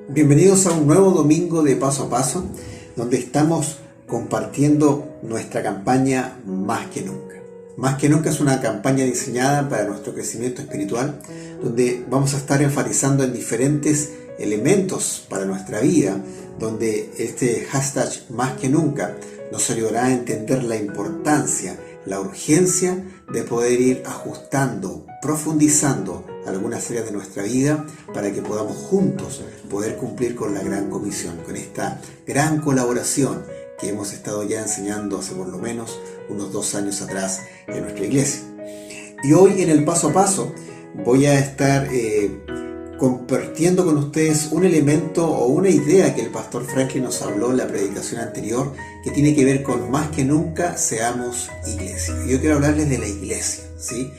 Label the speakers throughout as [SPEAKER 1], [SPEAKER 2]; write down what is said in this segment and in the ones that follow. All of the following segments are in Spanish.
[SPEAKER 1] Bienvenidos a un nuevo domingo de Paso a Paso, donde estamos compartiendo nuestra campaña Más que Nunca. Más que Nunca es una campaña diseñada para nuestro crecimiento espiritual, donde vamos a estar enfatizando en diferentes elementos para nuestra vida, donde este hashtag Más que Nunca nos ayudará a entender la importancia, la urgencia de poder ir ajustando, profundizando algunas áreas de nuestra vida para que podamos juntos poder cumplir con la gran comisión, con esta gran colaboración que hemos estado ya enseñando hace por lo menos unos 2 años atrás en nuestra iglesia. Y hoy en el Paso a Paso voy a estar compartiendo con ustedes un elemento o una idea que el pastor Franklin nos habló en la predicación anterior, que tiene que ver con más que nunca seamos iglesia. Yo quiero hablarles de la iglesia, ¿sí?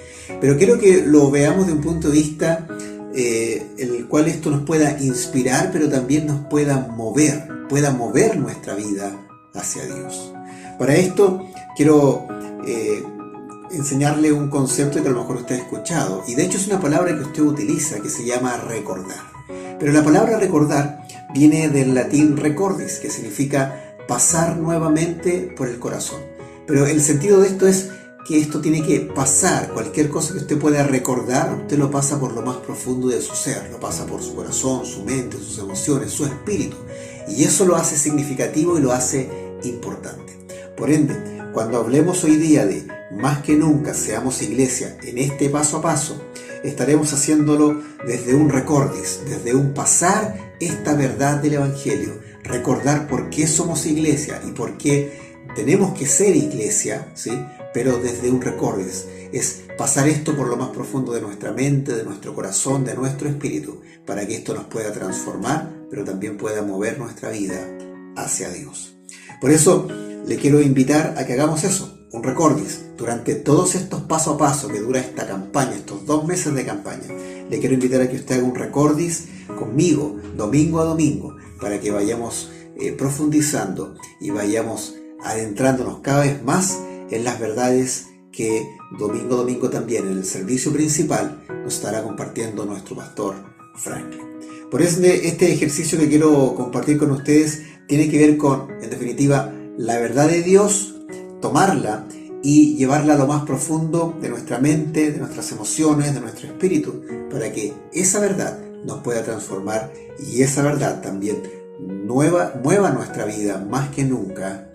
[SPEAKER 1] Pero quiero que lo veamos de un punto de vista en el cual esto nos pueda inspirar, pero también nos pueda mover nuestra vida hacia Dios. Para esto quiero enseñarle un concepto que a lo mejor usted ha escuchado, y de hecho es una palabra que usted utiliza que se llama recordar. Pero la palabra recordar viene del latín recordis, que significa pasar nuevamente por el corazón. Pero el sentido de esto es que esto tiene que pasar. Cualquier cosa que usted pueda recordar, usted lo pasa por lo más profundo de su ser, lo pasa por su corazón, su mente, sus emociones, su espíritu, y eso lo hace significativo y lo hace importante. Por ende, cuando hablemos hoy día de más que nunca seamos iglesia en este paso a paso, estaremos haciéndolo desde un recordis, desde un pasar esta verdad del Evangelio, recordar por qué somos iglesia y por qué tenemos que ser iglesia, ¿sí? Pero desde un recordis, es pasar esto por lo más profundo de nuestra mente, de nuestro corazón, de nuestro espíritu, para que esto nos pueda transformar, pero también pueda mover nuestra vida hacia Dios. Por eso le quiero invitar a que hagamos eso, un recordis. Durante todos estos paso a paso que dura esta campaña, estos 2 meses de campaña, le quiero invitar a que usted haga un recordis conmigo, domingo a domingo, para que vayamos profundizando y vayamos adentrándonos cada vez más en las verdades que domingo a domingo también en el servicio principal nos estará compartiendo nuestro pastor Franklin. Por eso este ejercicio que quiero compartir con ustedes tiene que ver con, en definitiva, la verdad de Dios, tomarla y llevarla a lo más profundo de nuestra mente, de nuestras emociones, de nuestro espíritu, para que esa verdad nos pueda transformar y esa verdad también mueva nuestra vida más que nunca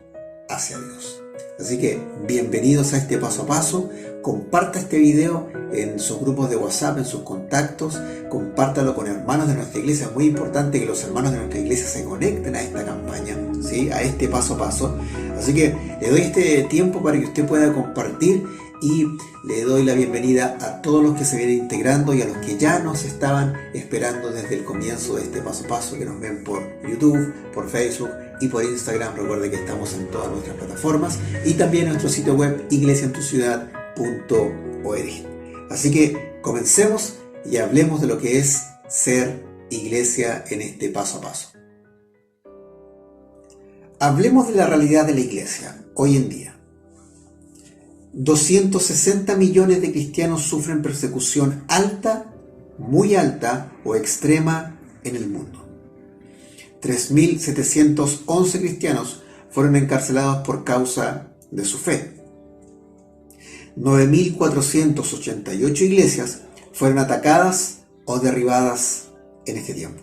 [SPEAKER 1] hacia Dios. Así que bienvenidos a este paso a paso. Comparta este video en sus grupos de WhatsApp, en sus contactos, compártalo con hermanos de nuestra iglesia. Es muy importante que los hermanos de nuestra iglesia se conecten a esta campaña, ¿sí? A este paso a paso. Así que le doy este tiempo para que usted pueda compartir y le doy la bienvenida a todos los que se vienen integrando y a los que ya nos estaban esperando desde el comienzo de este paso a paso, que nos ven por YouTube, por Facebook y por Instagram. Recuerde que estamos en todas nuestras plataformas y también en nuestro sitio web iglesiaentuciudad.org. Así que comencemos y hablemos de lo que es ser iglesia en este paso a paso. Hablemos de la realidad de la iglesia hoy en día. 260 millones de cristianos sufren persecución alta, muy alta o extrema en el mundo. 3.711 cristianos fueron encarcelados por causa de su fe. 9.488 iglesias fueron atacadas o derribadas en este tiempo.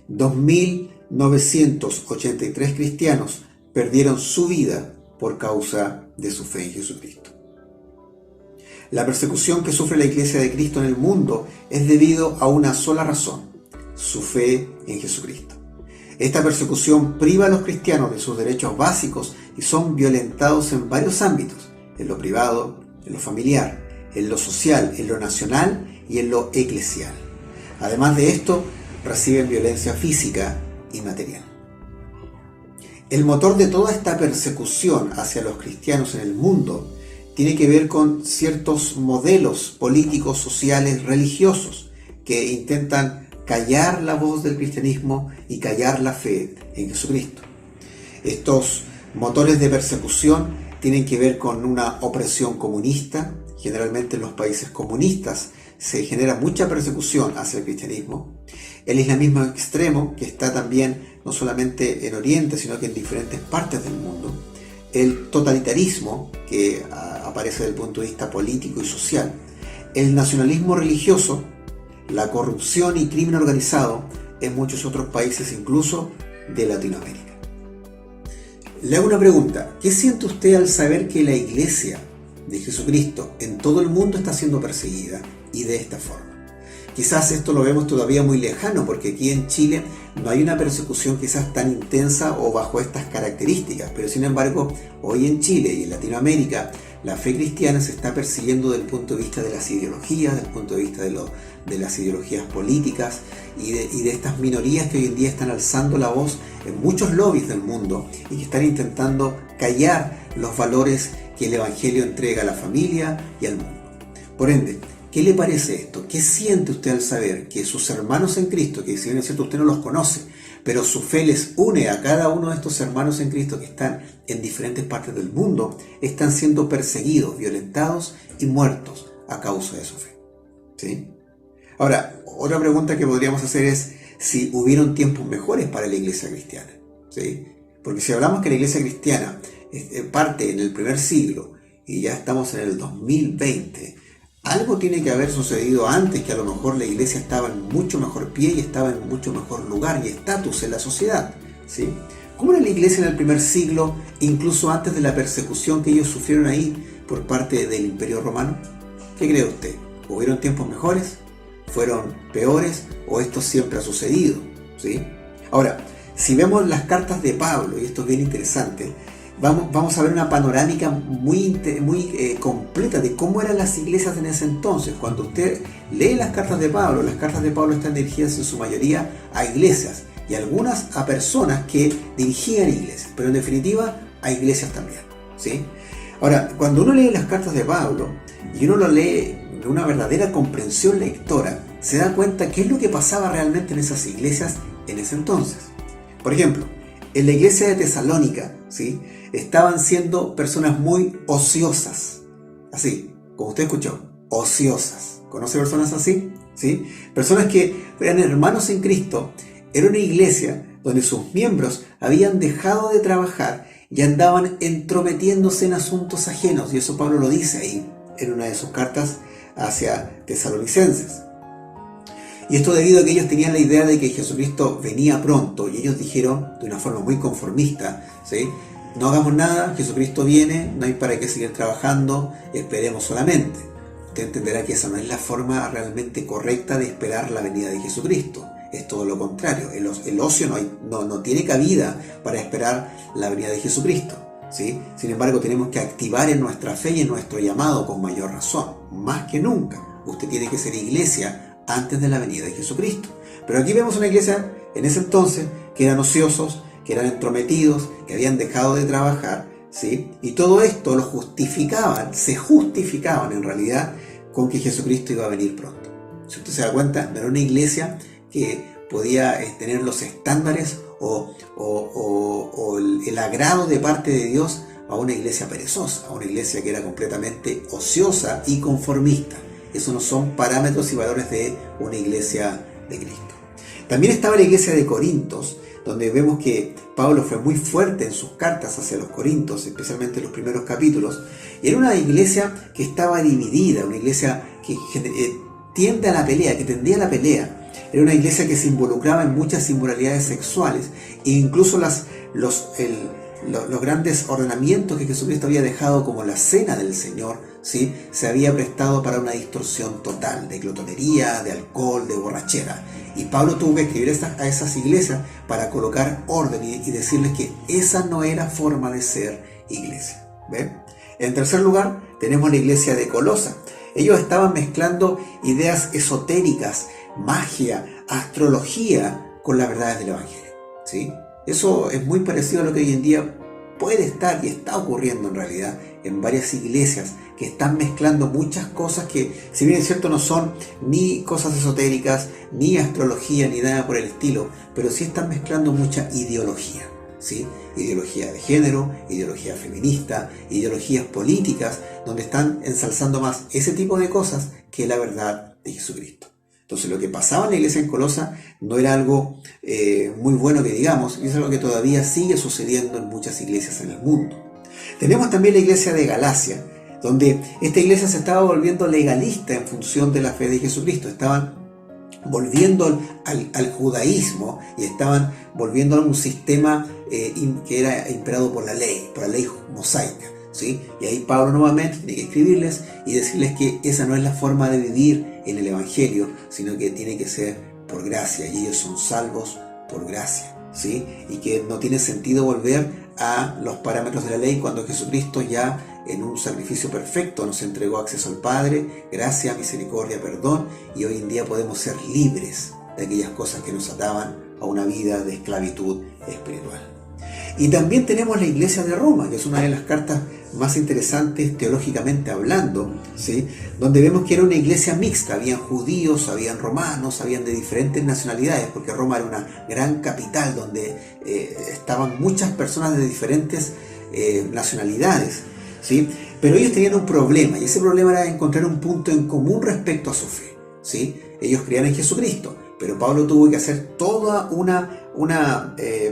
[SPEAKER 1] 2.983 cristianos perdieron su vida por causa de su fe en Jesucristo. La persecución que sufre la Iglesia de Cristo en el mundo es debido a una sola razón: su fe en Jesucristo. Esta persecución priva a los cristianos de sus derechos básicos y son violentados en varios ámbitos: en lo privado, en lo familiar, en lo social, en lo nacional y en lo eclesial. Además de esto, reciben violencia física y material. El motor de toda esta persecución hacia los cristianos en el mundo tiene que ver con ciertos modelos políticos, sociales, religiosos que intentan callar la voz del cristianismo y callar la fe en Jesucristo. Estos motores de persecución tienen que ver con una opresión comunista. Generalmente en los países comunistas se genera mucha persecución hacia el cristianismo. El islamismo extremo, que está también no solamente en Oriente, sino que en diferentes partes del mundo. El totalitarismo, que aparece desde el punto de vista político y social. El nacionalismo religioso, la corrupción y crimen organizado en muchos otros países, incluso de Latinoamérica. Le hago una pregunta: ¿qué siente usted al saber que la Iglesia de Jesucristo en todo el mundo está siendo perseguida y de esta forma? Quizás esto lo vemos todavía muy lejano, porque aquí en Chile no hay una persecución quizás tan intensa o bajo estas características, pero sin embargo hoy en Chile y en Latinoamérica la fe cristiana se está persiguiendo desde el punto de vista de las ideologías, desde el punto de vista de las ideologías políticas y de estas minorías que hoy en día están alzando la voz en muchos lobbies del mundo y que están intentando callar los valores que el Evangelio entrega a la familia y al mundo. Por ende, ¿qué le parece esto? ¿Qué siente usted al saber que sus hermanos en Cristo, que si bien es cierto usted no los conoce, pero su fe les une a cada uno de estos hermanos en Cristo que están en diferentes partes del mundo, están siendo perseguidos, violentados y muertos a causa de su fe? ¿Sí? Ahora, otra pregunta que podríamos hacer es si hubieron tiempos mejores para la iglesia cristiana. ¿Sí? Porque si hablamos que la iglesia cristiana parte en el primer siglo y ya estamos en el 2020, algo tiene que haber sucedido antes, que a lo mejor la iglesia estaba en mucho mejor pie y estaba en mucho mejor lugar y estatus en la sociedad. ¿Sí? ¿Cómo era la iglesia en el primer siglo, incluso antes de la persecución que ellos sufrieron ahí por parte del Imperio Romano? ¿Qué cree usted? ¿Hubieron tiempos mejores? ¿Fueron peores? ¿O esto siempre ha sucedido? ¿Sí? Ahora, si vemos las cartas de Pablo, y esto es bien interesante, vamos a ver una panorámica muy completa de cómo eran las iglesias en ese entonces. Cuando usted lee las cartas de Pablo están dirigidas en su mayoría a iglesias y algunas a personas que dirigían iglesias, pero en definitiva a iglesias también. ¿Sí? Ahora, cuando uno lee las cartas de Pablo y uno lo lee de una verdadera comprensión lectora, se da cuenta qué es lo que pasaba realmente en esas iglesias en ese entonces. Por ejemplo, en la iglesia de Tesalónica, ¿sí?, estaban siendo personas muy ociosas. Así, como usted escuchó, ociosas. ¿Conoce personas así? ¿Sí? Personas que eran hermanos en Cristo. Era una iglesia donde sus miembros habían dejado de trabajar y andaban entrometiéndose en asuntos ajenos. Y eso Pablo lo dice ahí en una de sus cartas hacia tesalonicenses. Y esto debido a que ellos tenían la idea de que Jesucristo venía pronto y ellos dijeron de una forma muy conformista, ¿sí?, no hagamos nada, Jesucristo viene, no hay para qué seguir trabajando, esperemos solamente. Usted entenderá que esa no es la forma realmente correcta de esperar la venida de Jesucristo. Es todo lo contrario. El ocio no tiene cabida para esperar la venida de Jesucristo, ¿sí? Sin embargo, tenemos que activar en nuestra fe y en nuestro llamado con mayor razón. Más que nunca, usted tiene que ser iglesia antes de la venida de Jesucristo. Pero aquí vemos una iglesia en ese entonces que eran ociosos, que eran entrometidos, que habían dejado de trabajar, ¿sí? Y todo esto se justificaban en realidad con que Jesucristo iba a venir pronto. Si usted se da cuenta, no era una iglesia que podía tener los estándares o el agrado de parte de Dios a una iglesia perezosa, a una iglesia que era completamente ociosa y conformista. Esos no son parámetros y valores de una iglesia de Cristo. También estaba la iglesia de Corintos, donde vemos que Pablo fue muy fuerte en sus cartas hacia los Corintos, especialmente en los primeros capítulos. Y era una iglesia que estaba dividida, una iglesia que tiende a la pelea, que tendía a la pelea. Era una iglesia que se involucraba en muchas inmoralidades sexuales e incluso los grandes ordenamientos que Jesucristo había dejado, como la cena del Señor, ¿sí?, se había prestado para una distorsión total de glotonería, de alcohol, de borrachera. Y Pablo tuvo que escribir a esas iglesias para colocar orden y decirles que esa no era forma de ser iglesia. ¿Ven? En tercer lugar, tenemos la iglesia de Colosa. Ellos estaban mezclando ideas esotéricas, magia, astrología con las verdades del Evangelio, ¿sí? Eso es muy parecido a lo que hoy en día puede estar y está ocurriendo en realidad en varias iglesias que están mezclando muchas cosas que, si bien es cierto, no son ni cosas esotéricas, ni astrología, ni nada por el estilo, pero sí están mezclando mucha ideología, ¿sí? Ideología de género, ideología feminista, ideologías políticas, donde están ensalzando más ese tipo de cosas que la verdad de Jesucristo. Entonces lo que pasaba en la iglesia en Colosa no era algo muy bueno que digamos, y es algo que todavía sigue sucediendo en muchas iglesias en el mundo. Tenemos también la iglesia de Galacia, donde esta iglesia se estaba volviendo legalista en función de la fe de Jesucristo. Estaban volviendo al judaísmo y estaban volviendo a un sistema que era imperado por la ley mosaica, ¿sí? Y ahí Pablo nuevamente tiene que escribirles y decirles que esa no es la forma de vivir en el Evangelio, sino que tiene que ser por gracia, y ellos son salvos por gracia, ¿sí? Y que no tiene sentido volver a los parámetros de la ley cuando Jesucristo ya en un sacrificio perfecto nos entregó acceso al Padre, gracia, misericordia, perdón, y hoy en día podemos ser libres de aquellas cosas que nos ataban a una vida de esclavitud espiritual. Y también tenemos la iglesia de Roma, que es una de las cartas más interesantes teológicamente hablando, ¿sí? Donde vemos que era una iglesia mixta, habían judíos, habían romanos, habían de diferentes nacionalidades, porque Roma era una gran capital donde estaban muchas personas de diferentes nacionalidades, ¿sí? Pero ellos tenían un problema, y ese problema era encontrar un punto en común respecto a su fe, ¿sí? Ellos creían en Jesucristo, pero Pablo tuvo que hacer toda una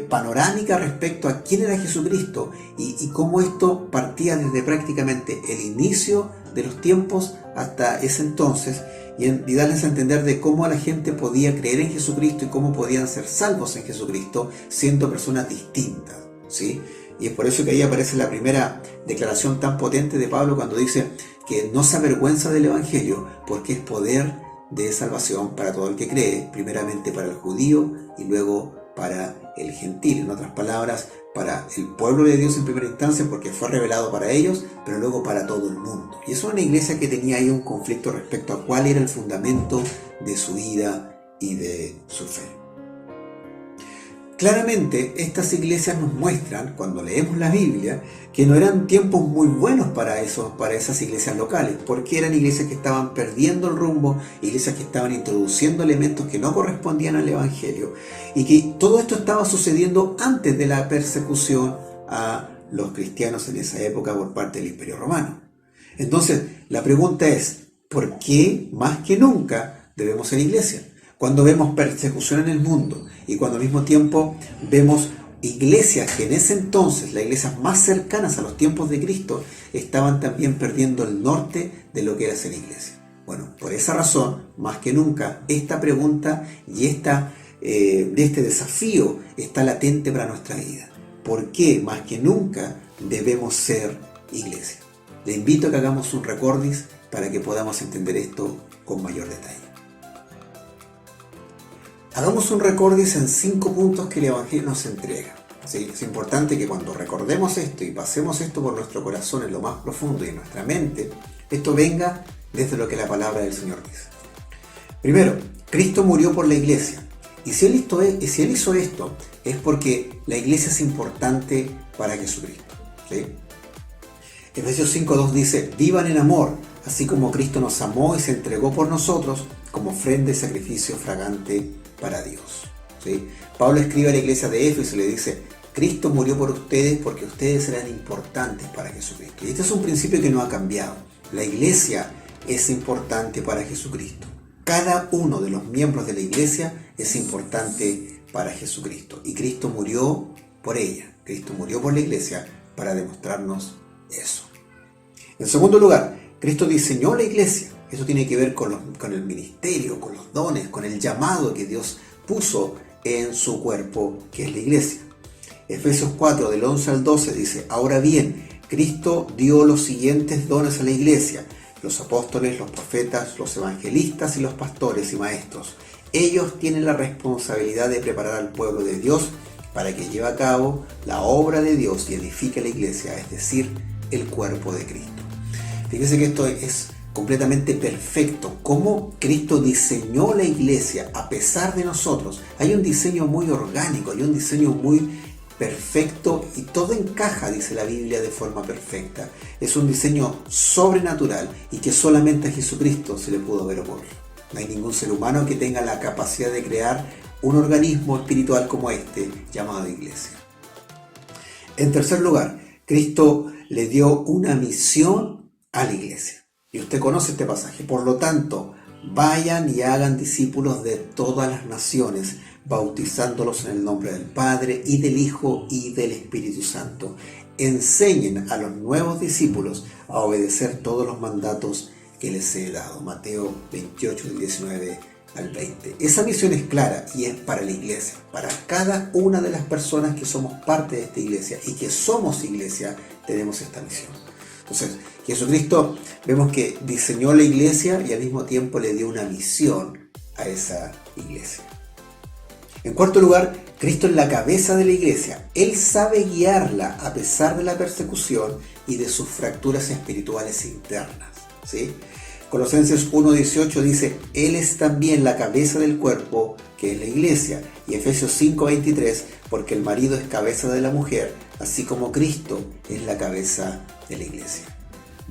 [SPEAKER 1] panorámica respecto a quién era Jesucristo y cómo esto partía desde prácticamente el inicio de los tiempos hasta ese entonces, y darles a entender de cómo la gente podía creer en Jesucristo y cómo podían ser salvos en Jesucristo siendo personas distintas, ¿sí? Y es por eso que ahí aparece la primera declaración tan potente de Pablo cuando dice que no se avergüenza del Evangelio porque es poder de salvación para todo el que cree, primeramente para el judío y luego para el gentil. En otras palabras, para el pueblo de Dios en primera instancia porque fue revelado para ellos, pero luego para todo el mundo. Y es una iglesia que tenía ahí un conflicto respecto a cuál era el fundamento de su vida y de su fe. Claramente, estas iglesias nos muestran, cuando leemos la Biblia, que no eran tiempos muy buenos para esas iglesias locales, porque eran iglesias que estaban perdiendo el rumbo, iglesias que estaban introduciendo elementos que no correspondían al Evangelio, y que todo esto estaba sucediendo antes de la persecución a los cristianos en esa época por parte del Imperio Romano. Entonces, la pregunta es, ¿por qué más que nunca debemos ser iglesia? Cuando vemos persecución en el mundo y cuando al mismo tiempo vemos iglesias que en ese entonces, las iglesias más cercanas a los tiempos de Cristo, estaban también perdiendo el norte de lo que era ser iglesia. Bueno, por esa razón, más que nunca, esta pregunta y este desafío está latente para nuestra vida. ¿Por qué más que nunca debemos ser iglesia? Le invito a que hagamos un recordis para que podamos entender esto con mayor detalle. Hagamos un recordis en 5 puntos que el Evangelio nos entrega. ¿Sí? Es importante que cuando recordemos esto y pasemos esto por nuestro corazón en lo más profundo y en nuestra mente, esto venga desde lo que la palabra del Señor dice. Primero, Cristo murió por la iglesia. Y si Él hizo esto, es porque la iglesia es importante para Jesucristo, ¿sí? Efesios 5:2 dice, vivan en amor, así como Cristo nos amó y se entregó por nosotros como ofrenda y sacrificio fragante para Dios, ¿sí? Pablo escribe a la iglesia de Éfeso y le dice, Cristo murió por ustedes porque ustedes eran importantes para Jesucristo. Y este es un principio que no ha cambiado. La iglesia es importante para Jesucristo. Cada uno de los miembros de la iglesia es importante para Jesucristo. Y Cristo murió por ella. Cristo murió por la iglesia para demostrarnos eso. En segundo lugar, Cristo diseñó la iglesia. Eso tiene que ver con el ministerio, con los dones, con el llamado que Dios puso en su cuerpo, que es la iglesia. Efesios 4, del 11 al 12 dice, ahora bien, Cristo dio los siguientes dones a la iglesia, los apóstoles, los profetas, los evangelistas y los pastores y maestros. Ellos tienen la responsabilidad de preparar al pueblo de Dios para que lleve a cabo la obra de Dios y edifique la iglesia, es decir, el cuerpo de Cristo. Fíjense que esto es completamente perfecto. Cómo Cristo diseñó la iglesia a pesar de nosotros. Hay un diseño muy orgánico, hay un diseño muy perfecto y todo encaja, dice la Biblia, de forma perfecta. Es un diseño sobrenatural y que solamente a Jesucristo se le pudo ver ocurrir. No hay ningún ser humano que tenga la capacidad de crear un organismo espiritual como este, llamado iglesia. En tercer lugar, Cristo le dio una misión a la iglesia. Y usted conoce este pasaje. Por lo tanto, vayan y hagan discípulos de todas las naciones, bautizándolos en el nombre del Padre y del Hijo y del Espíritu Santo. Enseñen a los nuevos discípulos a obedecer todos los mandatos que les he dado. Mateo 28, 19 al 20. Esa misión es clara y es para la iglesia, para cada una de las personas que somos parte de esta iglesia y que somos iglesia, tenemos esta misión. Entonces, Jesucristo vemos que diseñó la iglesia y al mismo tiempo le dio una misión a esa iglesia. En cuarto lugar, Cristo es la cabeza de la iglesia. Él sabe guiarla a pesar de la persecución y de sus fracturas espirituales internas, ¿sí? Colosenses 1:18 dice, Él es también la cabeza del cuerpo, que es la iglesia. Y Efesios 5:23, porque el marido es cabeza de la mujer, así como Cristo es la cabeza de la iglesia.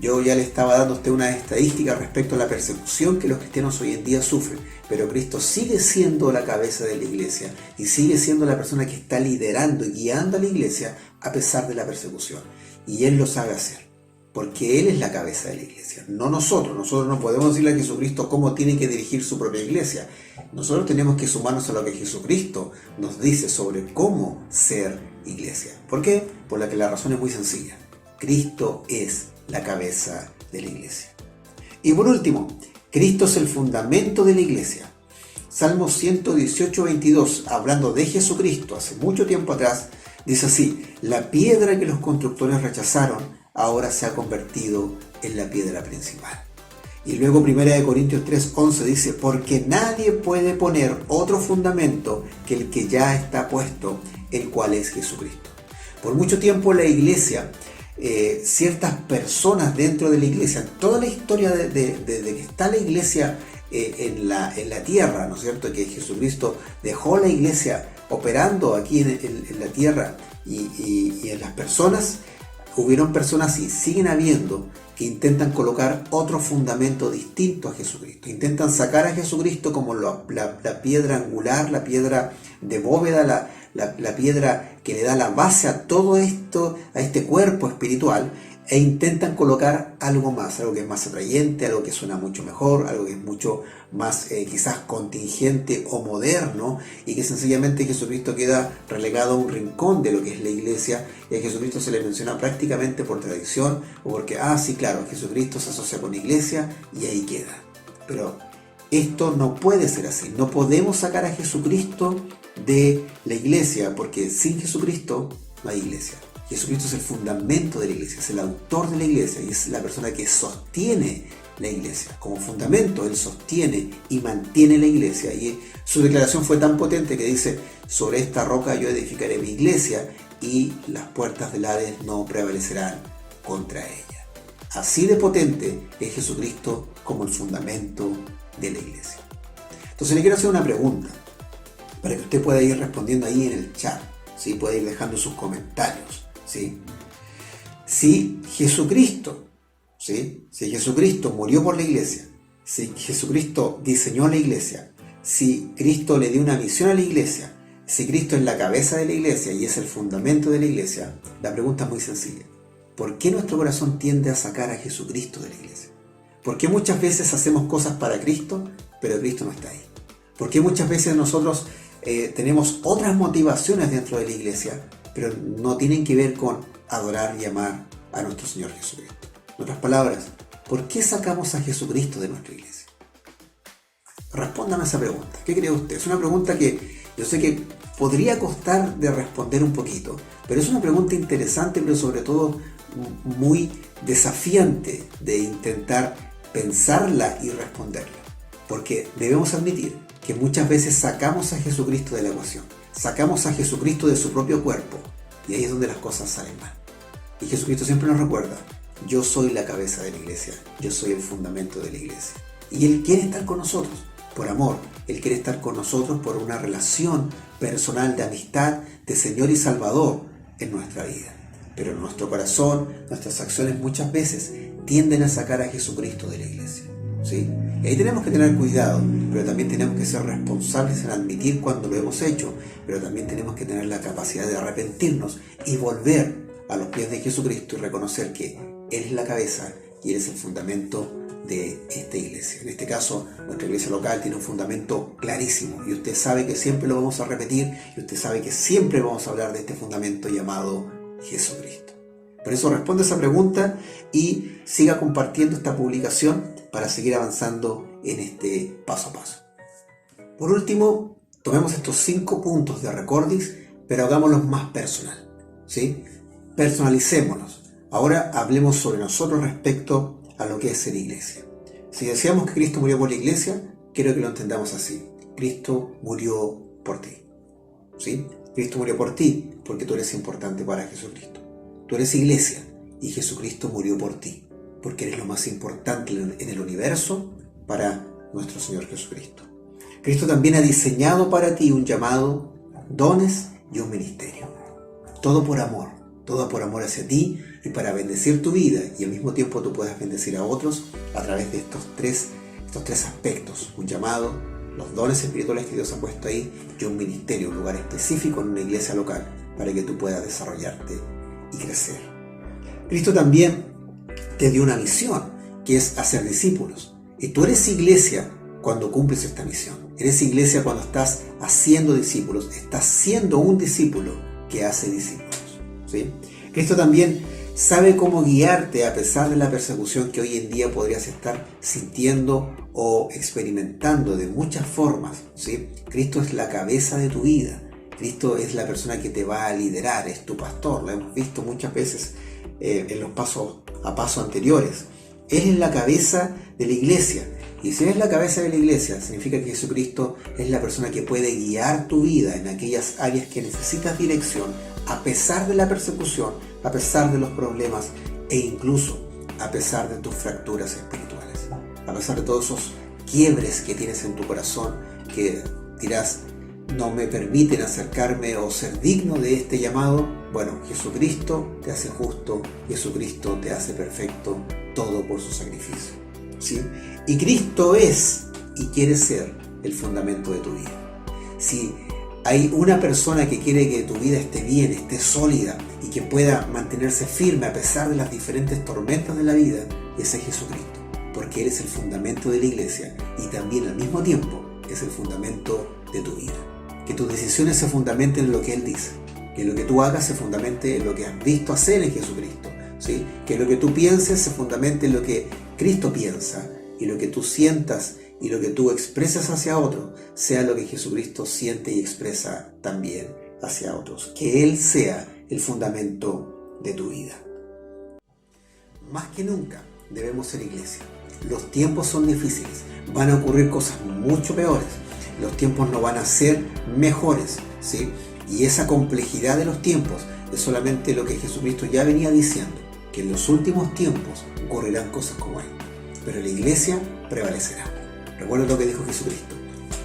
[SPEAKER 1] Yo ya le estaba dando a usted una estadística respecto a la persecución que los cristianos hoy en día sufren, pero Cristo sigue siendo la cabeza de la iglesia y sigue siendo la persona que está liderando y guiando a la iglesia a pesar de la persecución. Y Él lo sabe hacer, porque Él es la cabeza de la iglesia, no nosotros. Nosotros no podemos decirle a Jesucristo cómo tiene que dirigir su propia iglesia. Nosotros tenemos que sumarnos a lo que Jesucristo nos dice sobre cómo ser iglesia. ¿Por qué? Por la que la razón es muy sencilla. Cristo es la cabeza de la iglesia. Y por último, Cristo es el fundamento de la iglesia. Salmo 118:22, hablando de Jesucristo hace mucho tiempo atrás, dice así, la piedra que los constructores rechazaron ahora se ha convertido en la piedra principal. Y luego 1 Corintios 3:11 dice, porque nadie puede poner otro fundamento que el que ya está puesto, el cual es Jesucristo. Por mucho tiempo la iglesia, ciertas personas dentro de la iglesia, toda la historia de que está la iglesia en la tierra, ¿no es cierto? Que Jesucristo dejó la iglesia operando aquí en la tierra y en las personas, hubieron personas y siguen habiendo que intentan colocar otro fundamento distinto a Jesucristo. Intentan sacar a Jesucristo como la piedra angular, la piedra de bóveda, la piedra que le da la base a todo esto, a este cuerpo espiritual, e intentan colocar algo más, algo que es más atrayente, algo que suena mucho mejor, algo que es mucho más quizás contingente o moderno, y que sencillamente Jesucristo queda relegado a un rincón de lo que es la iglesia, y a Jesucristo se le menciona prácticamente por tradición, o porque, sí, claro, Jesucristo se asocia con la iglesia y ahí queda. Pero esto no puede ser así. No podemos sacar a Jesucristo de la iglesia, porque sin Jesucristo no hay iglesia. Jesucristo es el fundamento de la iglesia, es el autor de la iglesia y es la persona que sostiene la iglesia. Como fundamento, Él sostiene y mantiene la iglesia. Y su declaración fue tan potente que dice, sobre esta roca yo edificaré mi iglesia y las puertas del Hades no prevalecerán contra ella. Así de potente es Jesucristo como el fundamento de la iglesia. Entonces le quiero hacer una pregunta para que usted pueda ir respondiendo ahí en el chat, ¿sí? Puede ir dejando sus comentarios, ¿sí? Si Jesucristo murió por la iglesia, si Jesucristo diseñó la iglesia, si Cristo le dio una misión a la iglesia, si Cristo es la cabeza de la iglesia y es el fundamento de la iglesia, la pregunta es muy sencilla. ¿Por qué nuestro corazón tiende a sacar a Jesucristo de la iglesia? ¿Por qué muchas veces hacemos cosas para Cristo, pero Cristo no está ahí? ¿Por qué muchas veces nosotros tenemos otras motivaciones dentro de la iglesia, pero no tienen que ver con adorar y amar a nuestro Señor Jesucristo? En otras palabras, ¿por qué sacamos a Jesucristo de nuestra iglesia? Respóndame a esa pregunta. ¿Qué cree usted? Es una pregunta que yo sé que podría costar de responder un poquito, pero es una pregunta interesante, pero sobre todo muy desafiante de intentar pensarla y responderla. Porque debemos admitir que muchas veces sacamos a Jesucristo de la ecuación, sacamos a Jesucristo de su propio cuerpo, y ahí es donde las cosas salen mal. Y Jesucristo siempre nos recuerda, yo soy la cabeza de la iglesia, yo soy el fundamento de la iglesia. Y Él quiere estar con nosotros, por amor. Él quiere estar con nosotros por una relación personal de amistad, de Señor y Salvador en nuesra vida. Pero en nuestro corazón, nuestras acciones muchas veces tienden a sacar a Jesucristo de la iglesia, ¿sí? Y ahí tenemos que tener cuidado, pero también tenemos que ser responsables en admitir cuando lo hemos hecho, pero también tenemos que tener la capacidad de arrepentirnos y volver a los pies de Jesucristo y reconocer que Él es la cabeza y Él es el fundamento de esta iglesia. En este caso, nuestra iglesia local tiene un fundamento clarísimo y usted sabe que siempre lo vamos a repetir y usted sabe que siempre vamos a hablar de este fundamento llamado Jesucristo. Por eso responde esa pregunta y siga compartiendo esta publicación para seguir avanzando en este paso a paso. Por último, tomemos estos 5 puntos de Recordis, pero hagámoslos más personal, ¿sí? Personalicémonos. Ahora hablemos sobre nosotros respecto a lo que es ser iglesia. Si decíamos que Cristo murió por la iglesia, quiero que lo entendamos así. Cristo murió por ti, ¿sí? Cristo murió por ti porque tú eres importante para Jesucristo. Tú eres iglesia y Jesucristo murió por ti porque eres lo más importante en el universo para nuestro Señor Jesucristo. Cristo también ha diseñado para ti un llamado, dones y un ministerio. Todo por amor hacia ti y para bendecir tu vida y al mismo tiempo tú puedas bendecir a otros a través de estos tres aspectos. Un llamado, los dones espirituales que Dios ha puesto ahí y un ministerio, un lugar específico en una iglesia local para que tú puedas desarrollarte y crecer. Cristo también te dio una misión que es hacer discípulos. Y tú eres iglesia cuando cumples esta misión. Eres iglesia cuando estás haciendo discípulos. Estás siendo un discípulo que hace discípulos, ¿sí? Cristo también sabe cómo guiarte a pesar de la persecución que hoy en día podrías estar sintiendo o experimentando de muchas formas, ¿sí? Cristo es la cabeza de tu vida. Cristo es la persona que te va a liderar, es tu pastor. Lo hemos visto muchas veces en los pasos a paso anteriores. Él es la cabeza de la iglesia. Y si es la cabeza de la iglesia, significa que Jesucristo es la persona que puede guiar tu vida en aquellas áreas que necesitas dirección, a pesar de la persecución, a pesar de los problemas e incluso a pesar de tus fracturas espirituales. A pesar de todos esos quiebres que tienes en tu corazón, que dirás, no me permiten acercarme o ser digno de este llamado. Bueno, Jesucristo te hace justo, Jesucristo te hace perfecto, todo por su sacrificio, ¿sí? Y Cristo es y quiere ser el fundamento de tu vida. Si hay una persona que quiere que tu vida esté bien, esté sólida y que pueda mantenerse firme a pesar de las diferentes tormentas de la vida, ese es Jesucristo, porque Él es el fundamento de la iglesia y también al mismo tiempo es el fundamento de tu vida. Que tus decisiones se fundamenten en lo que Él dice, que lo que tú hagas se fundamente en lo que has visto hacer en Jesucristo, ¿sí? Que lo que tú pienses se fundamente en lo que Cristo piensa y lo que tú sientas y lo que tú expresas hacia otro sea lo que Jesucristo siente y expresa también hacia otros. Que Él sea el fundamento de tu vida. Más que nunca debemos ser iglesia. Los tiempos son difíciles, van a ocurrir cosas mucho peores. Los tiempos no van a ser mejores, ¿sí? Y esa complejidad de los tiempos es solamente lo que Jesucristo ya venía diciendo, que en los últimos tiempos ocurrirán cosas como esta. Pero la iglesia prevalecerá. Recuerda lo que dijo Jesucristo: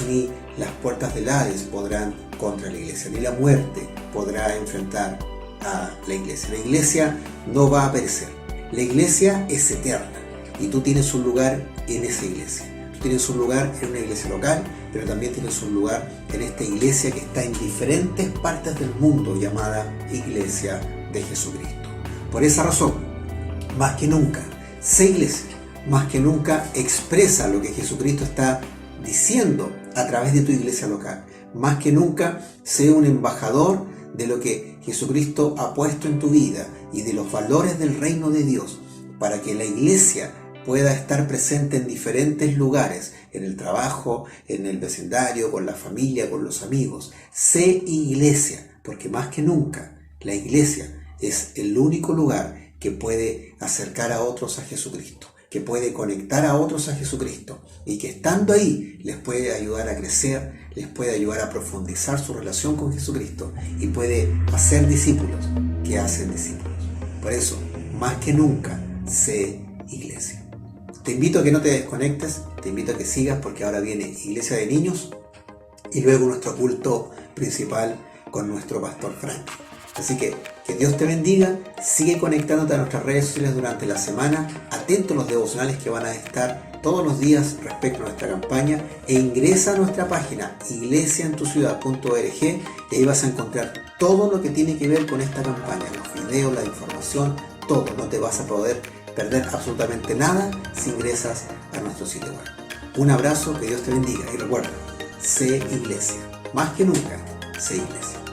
[SPEAKER 1] ni las puertas del Hades podrán contra la iglesia, ni la muerte podrá enfrentar a la iglesia. La iglesia no va a perecer. La iglesia es eterna y tú tienes un lugar en esa iglesia. Tú tienes un lugar en una iglesia local, pero también tienes un lugar en esta iglesia que está en diferentes partes del mundo, llamada Iglesia de Jesucristo. Por esa razón, más que nunca, sé iglesia. Más que nunca expresa lo que Jesucristo está diciendo a través de tu iglesia local. Más que nunca sé un embajador de lo que Jesucristo ha puesto en tu vida y de los valores del reino de Dios, para que la iglesia pueda estar presente en diferentes lugares, en el trabajo, en el vecindario, con la familia, con los amigos. Sé iglesia, porque más que nunca la iglesia es el único lugar que puede acercar a otros a Jesucristo, que puede conectar a otros a Jesucristo y que estando ahí les puede ayudar a crecer, les puede ayudar a profundizar su relación con Jesucristo y puede hacer discípulos que hacen discípulos. Por eso, más que nunca, sé iglesia. Te invito a que no te desconectes, te invito a que sigas porque ahora viene Iglesia de Niños y luego nuestro culto principal con nuestro pastor Frank. Así que Dios te bendiga, sigue conectándote a nuestras redes sociales durante la semana, atento a los devocionales que van a estar todos los días respecto a nuestra campaña e ingresa a nuestra página iglesiaentuciudad.org y ahí vas a encontrar todo lo que tiene que ver con esta campaña, los videos, la información, todo, no te vas a poder perder absolutamente nada si ingresas a nuestro sitio web. Un abrazo, que Dios te bendiga y recuerda, sé iglesia. Más que nunca, sé iglesia.